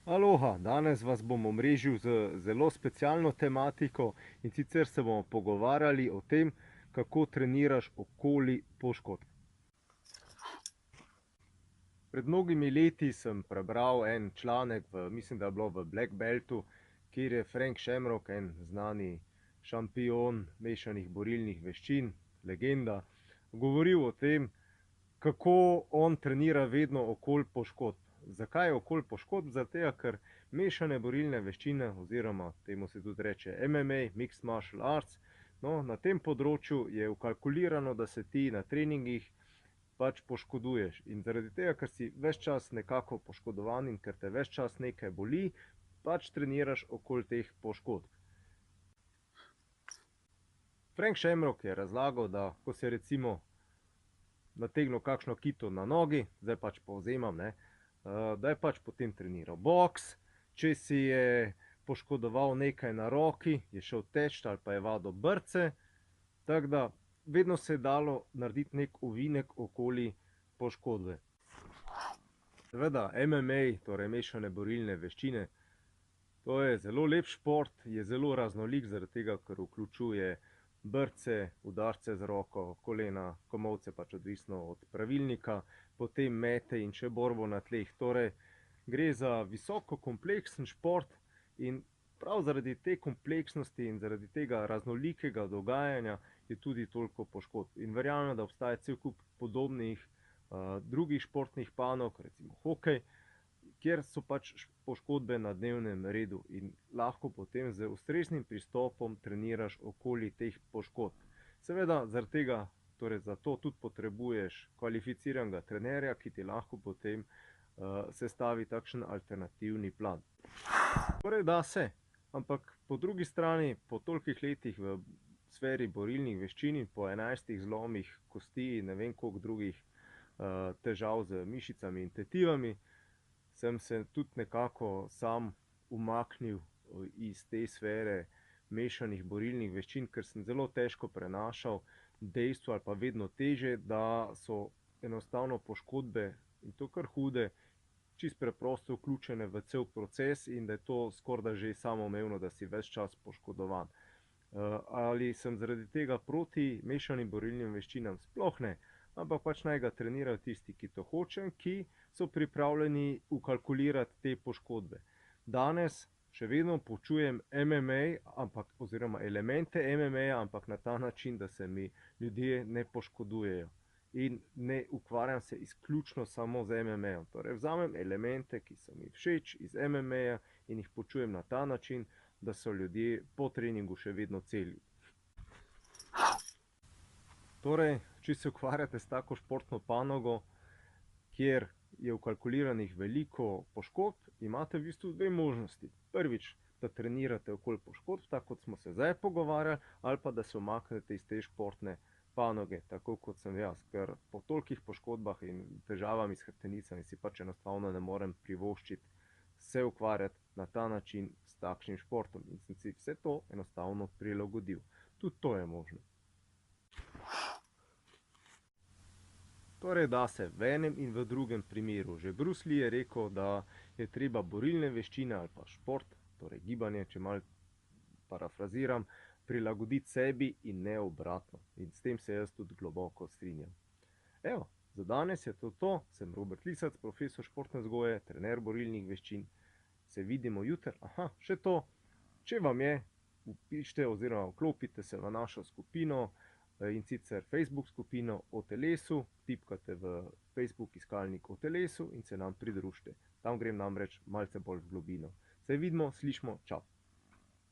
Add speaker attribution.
Speaker 1: Aloha, danes vas bom omrežil z zelo specialno tematiko in sicer se bomo pogovarjali o tem, kako treniraš okoli poškodb. Pred mnogimi leti sem prebral en članek, mislim, da je bilo v Black Beltu, kjer je Frank Shamrock, en znani šampion mešanih borilnih veščin, legenda, govoril o tem, kako on trenira vedno okoli poškodb. Zakaj okoli poškodb? Zato, ker mešane borilne veščine, oziroma temu se tudi reče MMA, Mixed Martial Arts, no, na tem področju je vkalkulirano, da se ti na treningih pač poškoduješ. In zaradi tega, ker si ves čas nekako poškodovan in ker te ves čas nekaj boli, pač treniraš okoli teh poškodb. Frank Shamrock je razlagal, da ko se recimo nategnil kakšno kito na nogi, zdaj pač povzemam, da je pač potem treniral boks, če si je poškodoval nekaj na roki, je šel teč ali pa je vadil brce, tako da vedno se je dalo narediti nek ovinek okoli poškodbe. Seveda MMA, torej mešane borilne veščine, to je zelo lep šport, je zelo raznolik, zaradi tega, ker vključuje brce, udarce z roko, kolena, komolce, pač odvisno od pravilnika, potem mete in še borbo na tleh. Torej, gre za visoko kompleksen šport in prav zaradi te kompleksnosti in zaradi tega raznolikega dogajanja je tudi toliko poškodb. In verjamem, da obstaja cel kup podobnih drugih športnih panog, recimo hokej, kjer so pač poškodbe na dnevnem redu in lahko potem z ustreznim pristopom treniraš okoli teh poškodb. Seveda, zaradi tega, torej zato tudi potrebuješ kvalificiranega trenerja, ki ti lahko potem sestavi takšen alternativni plan. Torej da se, ampak po drugi strani, po tolikih letih v sferi borilnih veščin in po 11 zlomih kosti in ne vem koliko drugih težav z mišicami in tetivami, sem se tudi nekako sam umaknil iz te sfere mešanih borilnih veščin, ker sem zelo težko prenašal dejstvo ali pa vedno težje, da so enostavno poškodbe, in to kar hude, čisto preprosto vključene v cel proces in da je to skorajda že samoumevno, da si ves čas poškodovan. Ali sem zaradi tega proti mešanim borilnim veščinam? Sploh ne. Ampak pač naj ga trenirajo tisti, ki to hočejo, ki so pripravljeni vkalkulirati te poškodbe. Danes še vedno poučujem MMA, oziroma elemente MMA-ja, ampak na ta način, da se mi ljudje ne poškodujejo. In ne ukvarjam se izključno samo z MMA-jem. Torej vzamem elemente, ki so mi všeč iz MMA-ja in jih poučujem na ta način, da so ljudje po treningu še vedno celi. Torej, če se ukvarjate s tako športno panogo, kjer je vkalkuliranih veliko poškodb, imate v bistvu dve možnosti. Prvič, da trenirate okoli poškodb, tako kot smo se zdaj pogovarjali, ali pa da se umaknete iz te športne panoge, tako kot sem jaz. Ker po tolikih poškodbah in težavami s hrbtenicami si pač enostavno ne morem privoščiti se ukvarjati na ta način s takšnim športom. In sem si vse to enostavno prilagodil. Tudi to je možno. Torej da se v enem in v drugem primeru. Že Bruce Lee je rekel, da je treba borilne veščine ali pa šport, torej gibanje, če malo parafraziram, prilagoditi sebi in ne obratno. In s tem se jaz tudi globoko strinjam. Evo, za danes je to to. Sem Robert Lisac, profesor športne vzgoje, trener borilnih veščin. Se vidimo jutri. Aha, še to, če vam je, vpišite oziroma vklopite se v našo skupino, in sicer Facebook skupino O telesu, tipkate v Facebook iskalnik O telesu in se nam pridružite. Tam grem namreč malce bolj v globino. Se vidimo, slišimo, čau!